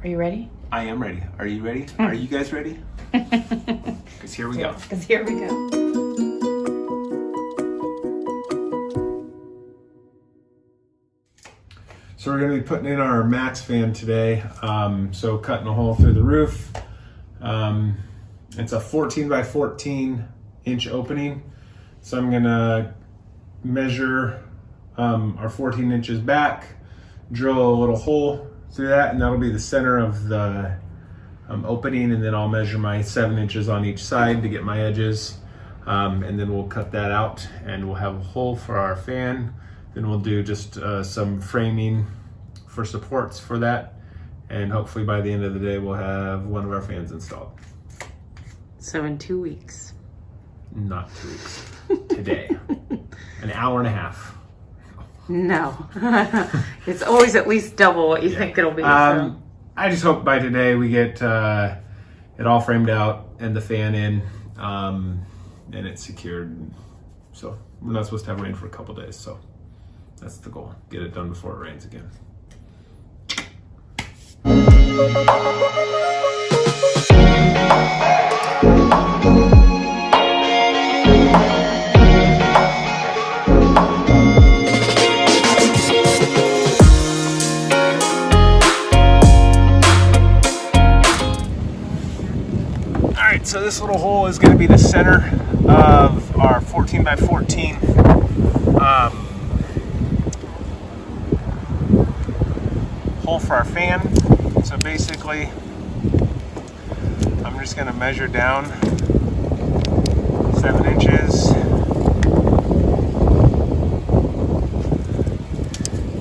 Are you ready? I am ready. Are you ready? Are you guys ready? Because here we go. Because here we go. So we're going to be putting in our Maxx fan today. So cutting a hole through the roof. It's a 14 by 14 inch opening. So I'm going to measure our 14 inches back, drill a little hole through that, and that'll be the center of the opening, and then I'll measure my 7 inches on each side to get my edges, and then we'll cut that out and we'll have a hole for our fan. Then we'll do just some framing for supports for that, and hopefully by the end of the day we'll have one of our fans installed. So in 2 weeks. Not 2 weeks. Today. An hour and a half. No. It's always at least double what you think it'll be. So. I just hope by today we get it all framed out and the fan in, and it's secured. So we're not supposed to have rain for a couple days, so that's the goal. Get it done before it rains again. So this little hole is going to be the center of our 14 by 14 hole for our fan. So basically, I'm just going to measure down 7 inches,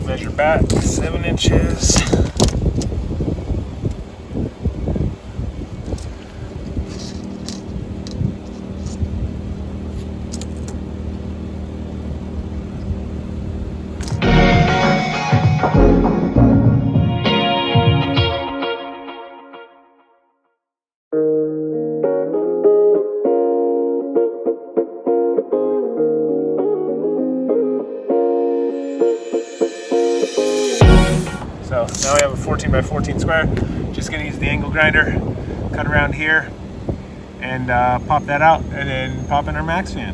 measure back 7 inches. So now we have a 14 by 14 square. Just gonna use the angle grinder, cut around here, and pop that out, and then pop in our Maxx fan.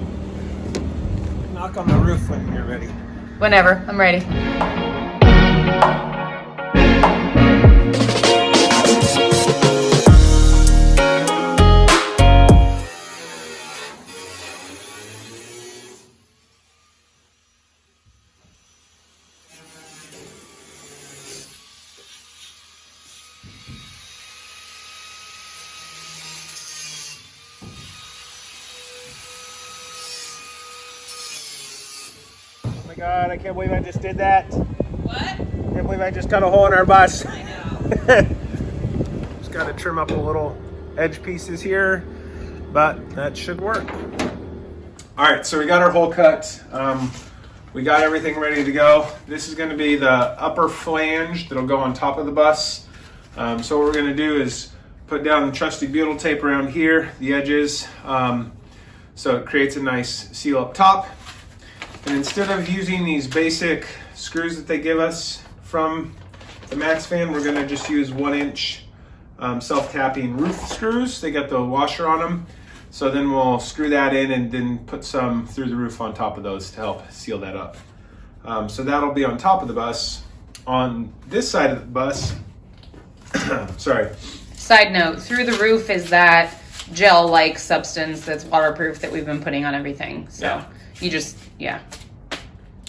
Knock on the roof when you're ready. Whenever, I'm ready. Oh my God, I can't believe I just did that. What? I can't believe I just cut a hole in our bus. I know. Just got to trim up a little edge pieces here, but that should work. All right, so we got our hole cut. We got everything ready to go. This is going to be the upper flange that'll go on top of the bus. So what we're going to do is put down the trusty butyl tape around here, the edges, so it creates a nice seal up top. And instead of using these basic screws that they give us from the Maxx fan, we're going to just use 1 inch self-tapping roof screws. They got the washer on them. So then we'll screw that in and then put some through the roof on top of those to help seal that up. So that'll be on top of the bus. On this side of the bus, sorry. Side note, through the roof is that gel-like substance that's waterproof that we've been putting on everything. So yeah. You just, yeah.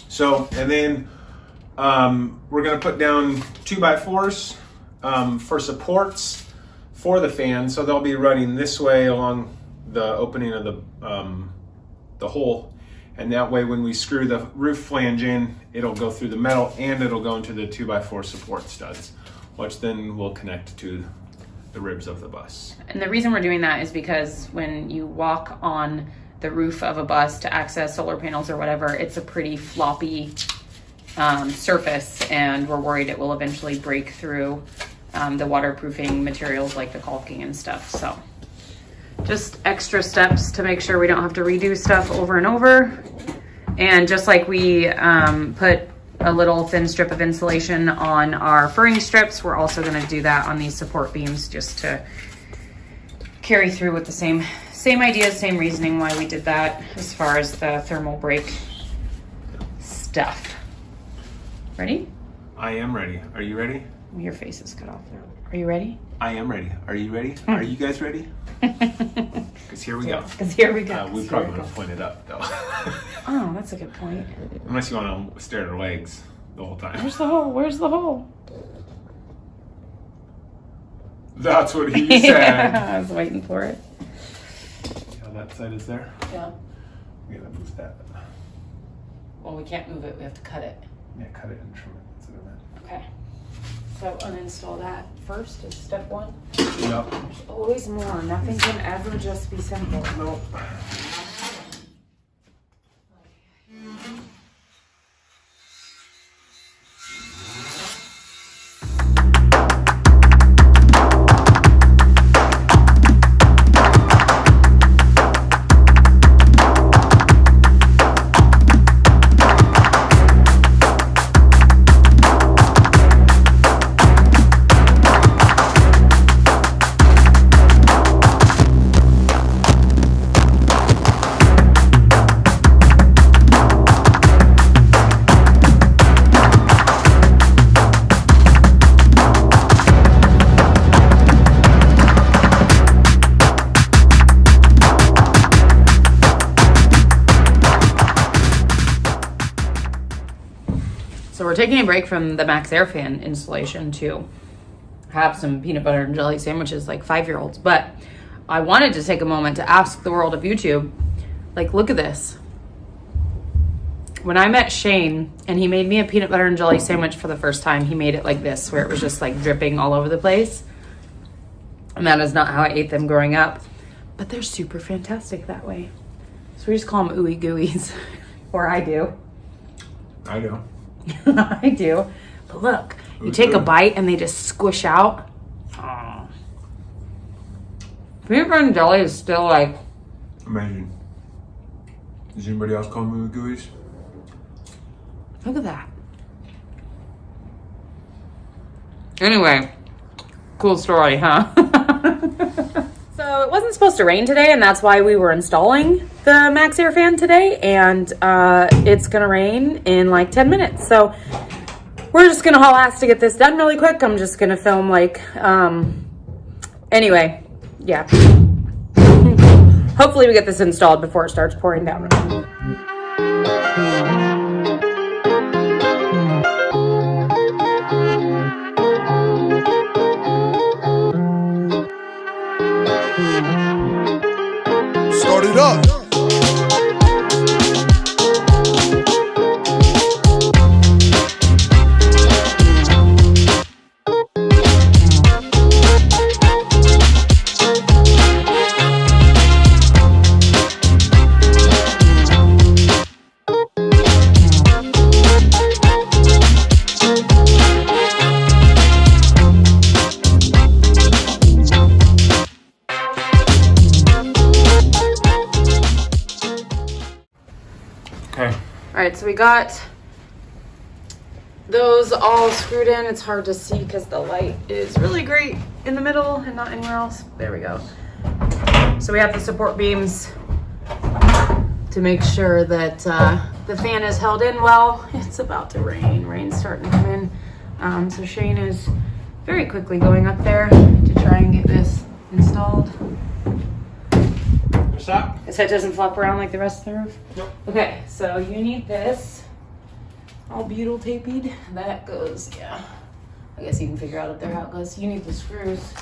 So, and then we're gonna put down 2x4s for supports for the fan. So they'll be running this way along the opening of the hole. And that way when we screw the roof flange in, it'll go through the metal and it'll go into the 2x4 support studs, which then will connect to the ribs of the bus. And the reason we're doing that is because when you walk on the roof of a bus to access solar panels or whatever, it's a pretty floppy surface, and we're worried it will eventually break through the waterproofing materials like the caulking and stuff. So just extra steps to make sure we don't have to redo stuff over and over. And just like we put a little thin strip of insulation on our furring strips. We're also gonna do that on these support beams just to carry through with the same ideas, same reasoning why we did that as far as the thermal break stuff. Ready? I am ready. Are you ready? Your face is cut off there. Are you ready? I am ready. Are you ready? Are you guys ready? Because here we go. Because here we go. We probably want to point it up though. Oh, that's a good point. Unless you want to stare at our legs the whole time. Where's the hole? Where's the hole? That's what he said. Yeah, I was waiting for it. See how that side is there? Yeah. We gotta move that. Well, we can't move it. We have to cut it. Yeah, cut it and trim it. That's what I meant. Okay. So uninstall that first is step one. Yep. There's always more. Nothing can ever just be simple. Nope. So we're taking a break from the Maxx air fan installation to have some peanut butter and jelly sandwiches like 5-year-olds. But I wanted to take a moment to ask the world of YouTube, like, look at this. When I met Shane and he made me a peanut butter and jelly sandwich for the first time, he made it like this, where it was just like dripping all over the place. And that is not how I ate them growing up. But they're super fantastic that way. So we just call them ooey gooeys. Or I do. I do. I do. But look, you take a bite and they just squish out. Oh. Peanut butter and jelly is still like... Amazing. Does anybody else call them ooey gooeys? Look at that. Anyway, cool story, huh? So it wasn't supposed to rain today, and that's why we were installing the Maxx air fan today, and it's gonna rain in like 10 minutes. So we're just gonna haul ass to get this done really quick. I'm just gonna film like, anyway, yeah. Hopefully we get this installed before it starts pouring down. Start it up. Okay. All right, so we got those all screwed in. It's hard to see because the light is really great in the middle and not anywhere else. There we go. So we have the support beams to make sure that the fan is held in well. It's about to rain. Rain's starting to come in. So Shane is very quickly going up there to try and get this installed. What's up? So it doesn't flop around like the rest of the roof? Nope. Okay, so you need this all butyl taped. That goes, yeah. I guess you can figure out up there how it goes. You need the screws.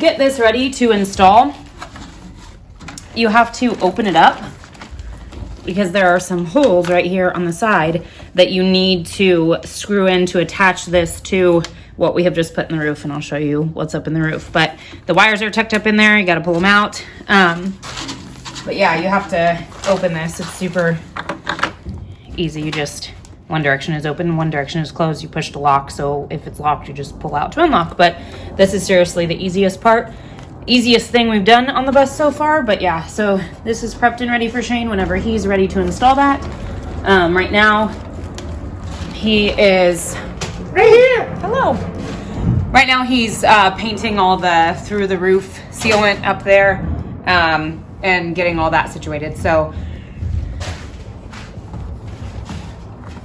get this ready to install, you have to open it up because there are some holes right here on the side that you need to screw in to attach this to what we have just put in the roof, and I'll show you what's up in the roof. But the wires are tucked up in there, you gotta pull them out. But yeah, you have to open this. It's super easy. You just, one direction is open, one direction is closed. You push the lock, so if it's locked, you just pull out to unlock. But this is seriously the easiest part. Easiest thing we've done on the bus so far. But yeah, so this is prepped and ready for Shane whenever he's ready to install that. Right now, he is right here. Hello. Right now, he's painting all the through the roof sealant up there and getting all that situated. So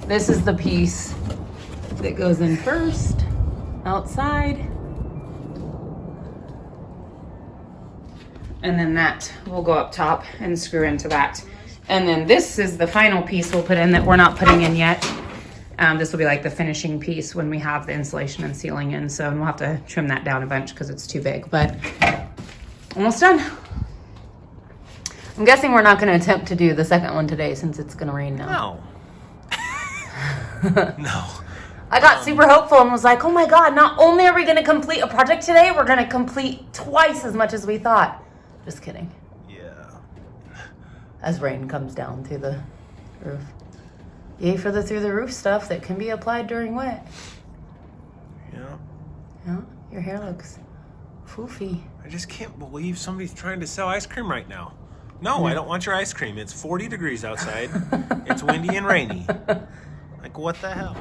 this is the piece that goes in first, outside. And then that will go up top and screw into that. And then this is the final piece we'll put in that we're not putting in yet. This will be like the finishing piece when we have the insulation and sealing in. So we'll have to trim that down a bunch because it's too big, but almost done. I'm guessing we're not going to attempt to do the second one today since it's going to rain now. No. No. I got super hopeful and was like, oh my God, not only are we going to complete a project today, we're going to complete twice as much as we thought. Just kidding. Yeah. As rain comes down through the roof. Yay for the through the roof stuff that can be applied during wet. Yeah. Yeah, your hair looks foofy. I just can't believe somebody's trying to sell ice cream right now. No, I don't want your ice cream. It's 40 degrees outside. It's windy and rainy. Like, what the hell?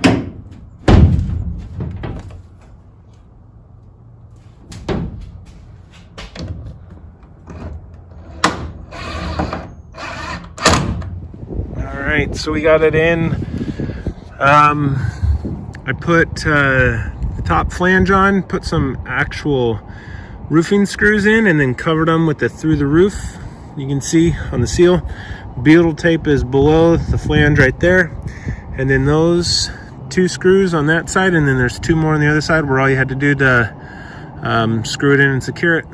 All right, so we got it in. I put the top flange on, put some actual roofing screws in, and then covered them with the through the roof. You can see on the seal, butyl tape is below the flange right there. And then those 2 screws on that side, and then there's 2 more on the other side where all you had to do to screw it in and secure it.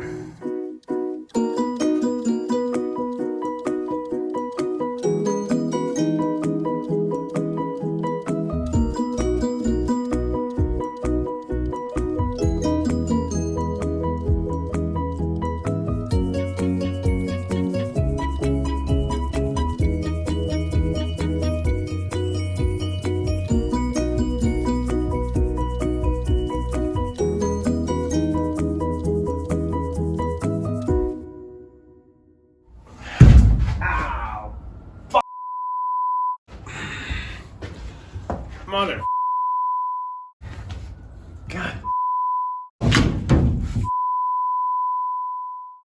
Mother. God.